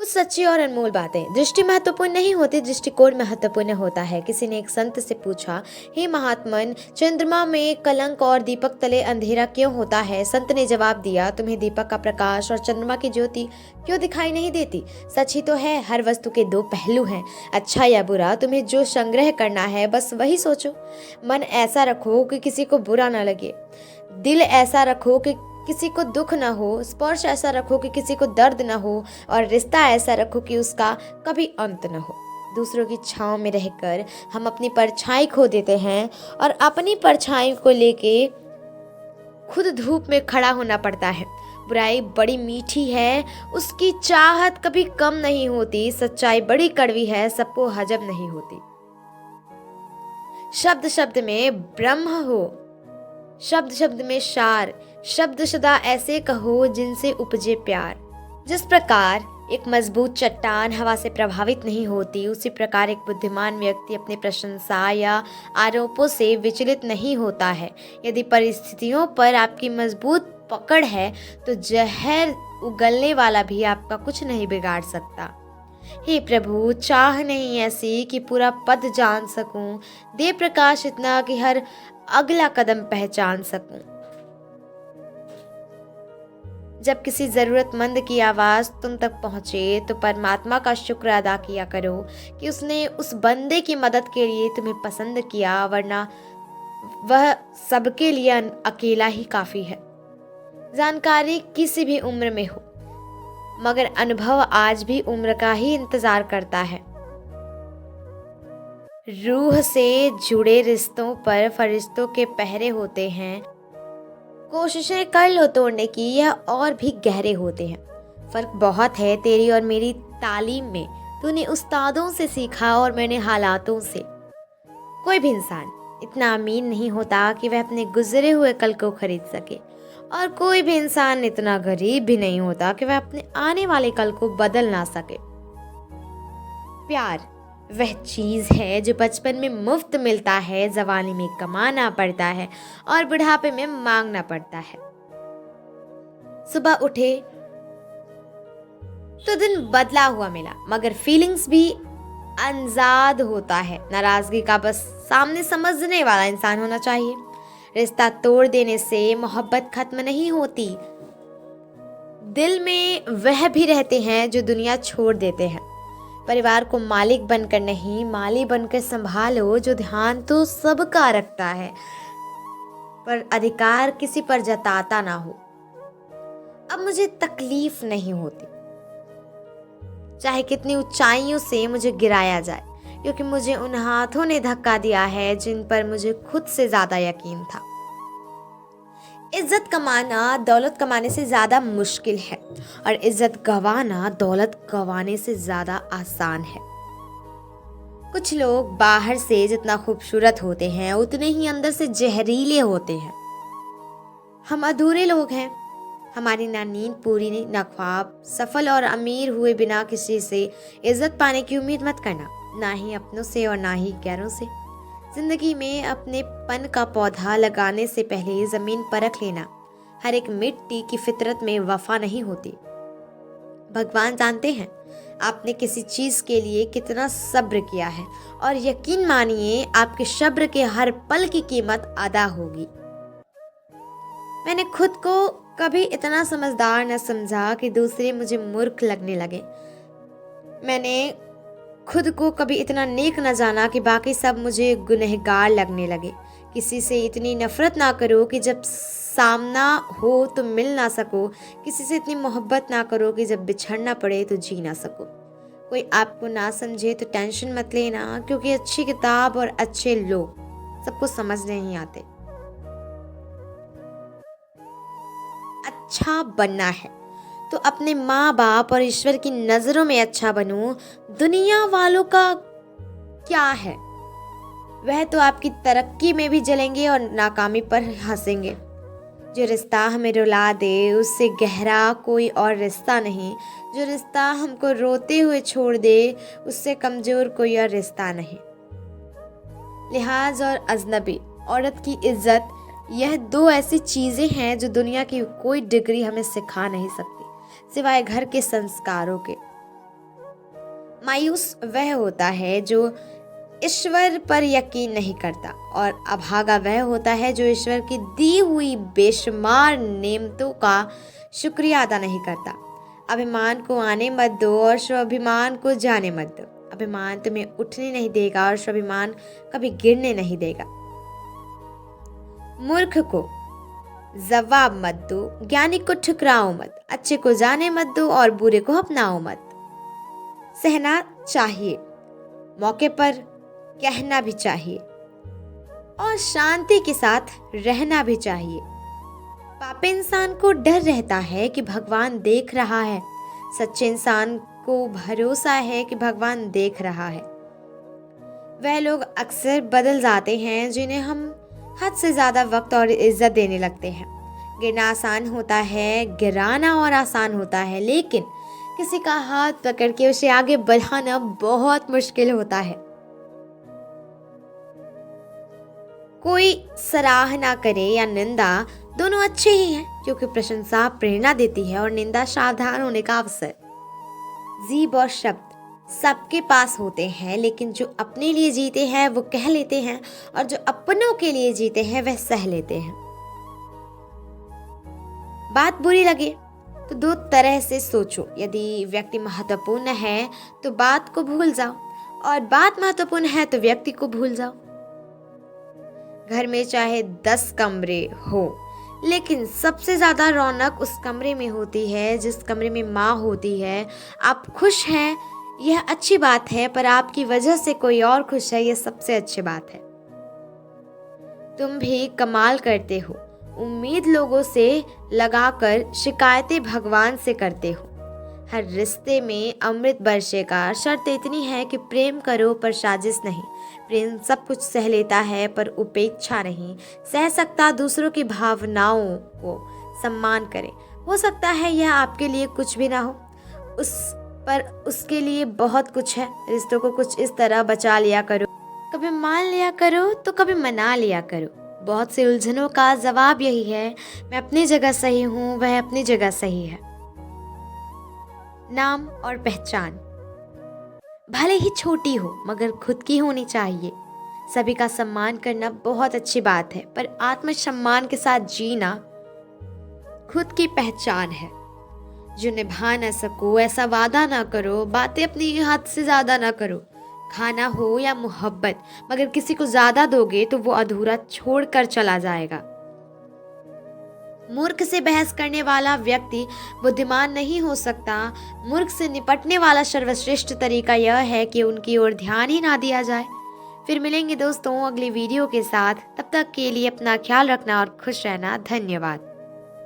कुछ सच्ची और अनमोल बातें। दृष्टि महत्वपूर्ण नहीं होती, दृष्टिकोण महत्वपूर्ण होता है। किसी ने एक संत से पूछा, हे महात्मन, चंद्रमा में कलंक और दीपक तले अंधेरा क्यों होता है? संत ने जवाब दिया, तुम्हें दीपक का प्रकाश और चंद्रमा की ज्योति क्यों दिखाई नहीं देती? सच ही तो है, हर वस्तु के दो पहलू हैं, अच्छा या बुरा। तुम्हें जो संग्रह करना है बस वही सोचो। मन ऐसा रखो कि किसी को बुरा ना लगे, दिल ऐसा रखो कि किसी को दुख न हो, स्पर्श ऐसा रखो कि किसी को दर्द न हो, और रिश्ता ऐसा रखो कि उसका कभी अंत न हो। दूसरों की छांव में रहकर हम अपनी परछाई खो देते हैं और अपनी परछाई को लेके खुद धूप में खड़ा होना पड़ता है। बुराई बड़ी मीठी है, उसकी चाहत कभी कम नहीं होती। सच्चाई बड़ी कड़वी है, सबको हजम नहीं होती। शब्द शब्द में ब्रह्म हो, शब्द शब्द में सार, शब्द सदा ऐसे कहो जिनसे उपजे प्यार। जिस प्रकार एक मजबूत चट्टान हवा से प्रभावित नहीं होती, उसी प्रकार एक बुद्धिमान व्यक्ति अपनी प्रशंसा या आरोपों से विचलित नहीं होता है। यदि परिस्थितियों पर आपकी मजबूत पकड़ है तो जहर उगलने वाला भी आपका कुछ नहीं बिगाड़ सकता। हे प्रभु, चाह नहीं ऐसी कि पूरा पद जान सकूं, दे प्रकाश इतना कि हर अगला कदम पहचान सकूं। जब किसी जरूरतमंद की आवाज तुम तक पहुंचे तो परमात्मा का शुक्र अदा किया करो कि उसने उस बंदे की मदद के लिए तुम्हें पसंद किया, वरना वह सबके लिए अकेला ही काफी है। जानकारी किसी भी उम्र में हो, मगर अनुभव आज भी उम्र का ही इंतजार करता है। रूह से जुड़े रिश्तों पर फरिश्तों के पहरे होते हैं। कोशिशें कर लो तोड़ने की, यह और भी गहरे होते हैं। फर्क बहुत है तेरी और मेरी तालीम में। तूने उस्तादों से सीखा और मैंने हालातों से। कोई भी इंसान इतना अमीर नहीं होता कि वह अपने गुजरे हुए कल को खरीद सके, और कोई भी इंसान इतना गरीब भी नहीं होता कि वह अपने आने वाले कल को बदल ना सके। प्यार वह चीज है जो बचपन में मुफ्त मिलता है, जवानी में कमाना पड़ता है और बुढ़ापे में मांगना पड़ता है। सुबह उठे तो दिन बदला हुआ मिला, मगर फीलिंग्स भी अनजाद होता है। नाराजगी का बस सामने समझने वाला इंसान होना चाहिए। रिश्ता तोड़ देने से मोहब्बत खत्म नहीं होती। दिल में वह भी रहते हैं जो दुनिया छोड़ देते हैं। परिवार को मालिक बनकर नहीं, माली बनकर संभालो, जो ध्यान तो सबका रखता है पर अधिकार किसी पर जताता ना हो। अब मुझे तकलीफ नहीं होती, चाहे कितनी ऊंचाइयों से मुझे गिराया जाए, क्योंकि मुझे उन हाथों ने धक्का दिया है जिन पर मुझे खुद से ज्यादा यकीन था। इज्जत कमाना दौलत कमाने से ज्यादा मुश्किल है, और इज्जत गंवाना दौलत गंवाने से ज्यादा आसान है। कुछ लोग बाहर से जितना खूबसूरत होते हैं उतने ही अंदर से जहरीले होते हैं। हम अधूरे लोग हैं। हमारी ना नींद पूरी, ना ख्वाब। सफल और अमीर हुए बिना किसी से इज्जत पाने की उम्मीद मत करना, ना ही अपनों से और ना ही गैरों से। जिंदगी में अपने पन का पौधा लगाने से पहले जमीन परख लेना। हर एक मिट्टी की फितरत में वफा नहीं होती। भगवान जानते हैं आपने किसी चीज के लिए कितना सब्र किया है, और यकीन मानिए आपके सब्र के हर पल की कीमत अदा होगी। मैंने खुद को कभी इतना समझदार न समझा कि दूसरे मुझे मूर्ख लगने लगे। मैंने खुद को कभी इतना नेक न जाना कि बाकी सब मुझे गुनहगार लगने लगे। किसी से इतनी नफरत ना करो कि जब सामना हो तो मिल ना सको। किसी से इतनी मोहब्बत ना करो कि जब बिछड़ना पड़े तो जी ना सको। कोई आपको ना समझे तो टेंशन मत लेना, क्योंकि अच्छी किताब और अच्छे लोग सबको समझ नहीं आते। अच्छा बनना है तो अपने माँ बाप और ईश्वर की नजरों में अच्छा बनो। दुनिया वालों का क्या है, वह तो आपकी तरक्की में भी जलेंगे और नाकामी पर हंसेंगे। जो रिश्ता हमें रुला दे उससे गहरा कोई और रिश्ता नहीं। जो रिश्ता हमको रोते हुए छोड़ दे उससे कमजोर कोई और रिश्ता नहीं। लिहाज और अजनबी, औरत की इज्जत, यह दो ऐसी चीजें हैं जो दुनिया की कोई डिग्री हमें सिखा नहीं सकती, सिवाय घर के संस्कारों के। मायूस वह होता है जो ईश्वर पर यकीन नहीं करता, और अभागा वह होता है जो ईश्वर की दी हुई बेशुमार नेमतों का शुक्रिया अदा नहीं करता। अभिमान को आने मत दो और स्वाभिमान को जाने मत दो। अभिमान तुम्हें उठने नहीं देगा और स्वाभिमान कभी गिरने नहीं देगा। मूर्ख को जवाब मत दो, ज्ञानी को ठुकराओ मत, अच्छे को जाने मत दो और बुरे को अपनाओ मत। सहना चाहिए, मौके पर कहना भी चाहिए और शांति के साथ रहना भी चाहिए। पापी इंसान को डर रहता है कि भगवान देख रहा है, सच्चे इंसान को भरोसा है कि भगवान देख रहा है। वह लोग अक्सर बदल जाते हैं जिन्हें हम हद से ज़्यादा वक्त और इज्जत देने लगते हैं। गिरना आसान होता है, गिराना और आसान होता है, लेकिन किसी का हाथ पकड़ के उसे आगे बढ़ाना बहुत मुश्किल होता है। कोई सराहना करे या निंदा, दोनों अच्छे ही हैं, क्योंकि प्रशंसा प्रेरणा देती है और निंदा सावधान होने का अवसर। जीभ और शब्द सबके पास होते हैं, लेकिन जो अपने लिए जीते हैं वो कह लेते हैं और जो अपनों के लिए जीते हैं वह सह लेते हैं। बात बुरी लगे तो दो तरह से सोचो। यदि व्यक्ति महत्वपूर्ण है तो बात को भूल जाओ, और बात महत्वपूर्ण है तो व्यक्ति को भूल जाओ। घर में चाहे 10 कमरे हो, लेकिन सबसे ज्यादा रौनक उस कमरे में होती है जिस कमरे में माँ होती है। आप खुश हैं, यह अच्छी बात है, पर आपकी वजह से कोई और खुश है, यह सबसे अच्छी बात है। तुम भी कमाल करते हो, उम्मीद लोगों से लगाकर शिकायतें भगवान से करते हो। हर रिश्ते में अमृत बरसेगा, शर्त इतनी है कि प्रेम करो पर साजिश नहीं। प्रेम सब कुछ सह लेता है पर उपेक्षा नहीं सह सकता। दूसरों की भावनाओं को सम्मान करें। हो सकता है यह आपके लिए कुछ भी ना हो, पर उसके लिए बहुत कुछ है। रिश्तों को कुछ इस तरह बचा लिया करो, कभी मान लिया करो तो कभी मना लिया करो। बहुत सी उलझनों का जवाब यही है, मैं अपनी जगह सही हूँ, वह अपनी जगह सही है। नाम और पहचान भले ही छोटी हो मगर खुद की होनी चाहिए। सभी का सम्मान करना बहुत अच्छी बात है, पर आत्मसम्मान के साथ जीना खुद की पहचान है। जो निभा न सको ऐसा वादा ना करो, बातें अपनी हद से ज्यादा ना करो। खाना हो या मोहब्बत, मगर किसी को ज्यादा दोगे तो वो अधूरा छोड़कर चला जाएगा। मूर्ख से बहस करने वाला व्यक्ति बुद्धिमान नहीं हो सकता। मूर्ख से निपटने वाला सर्वश्रेष्ठ तरीका यह है कि उनकी ओर ध्यान ही ना दिया जाए। फिर मिलेंगे दोस्तों अगली वीडियो के साथ। तब तक के लिए अपना ख्याल रखना और खुश रहना। धन्यवाद।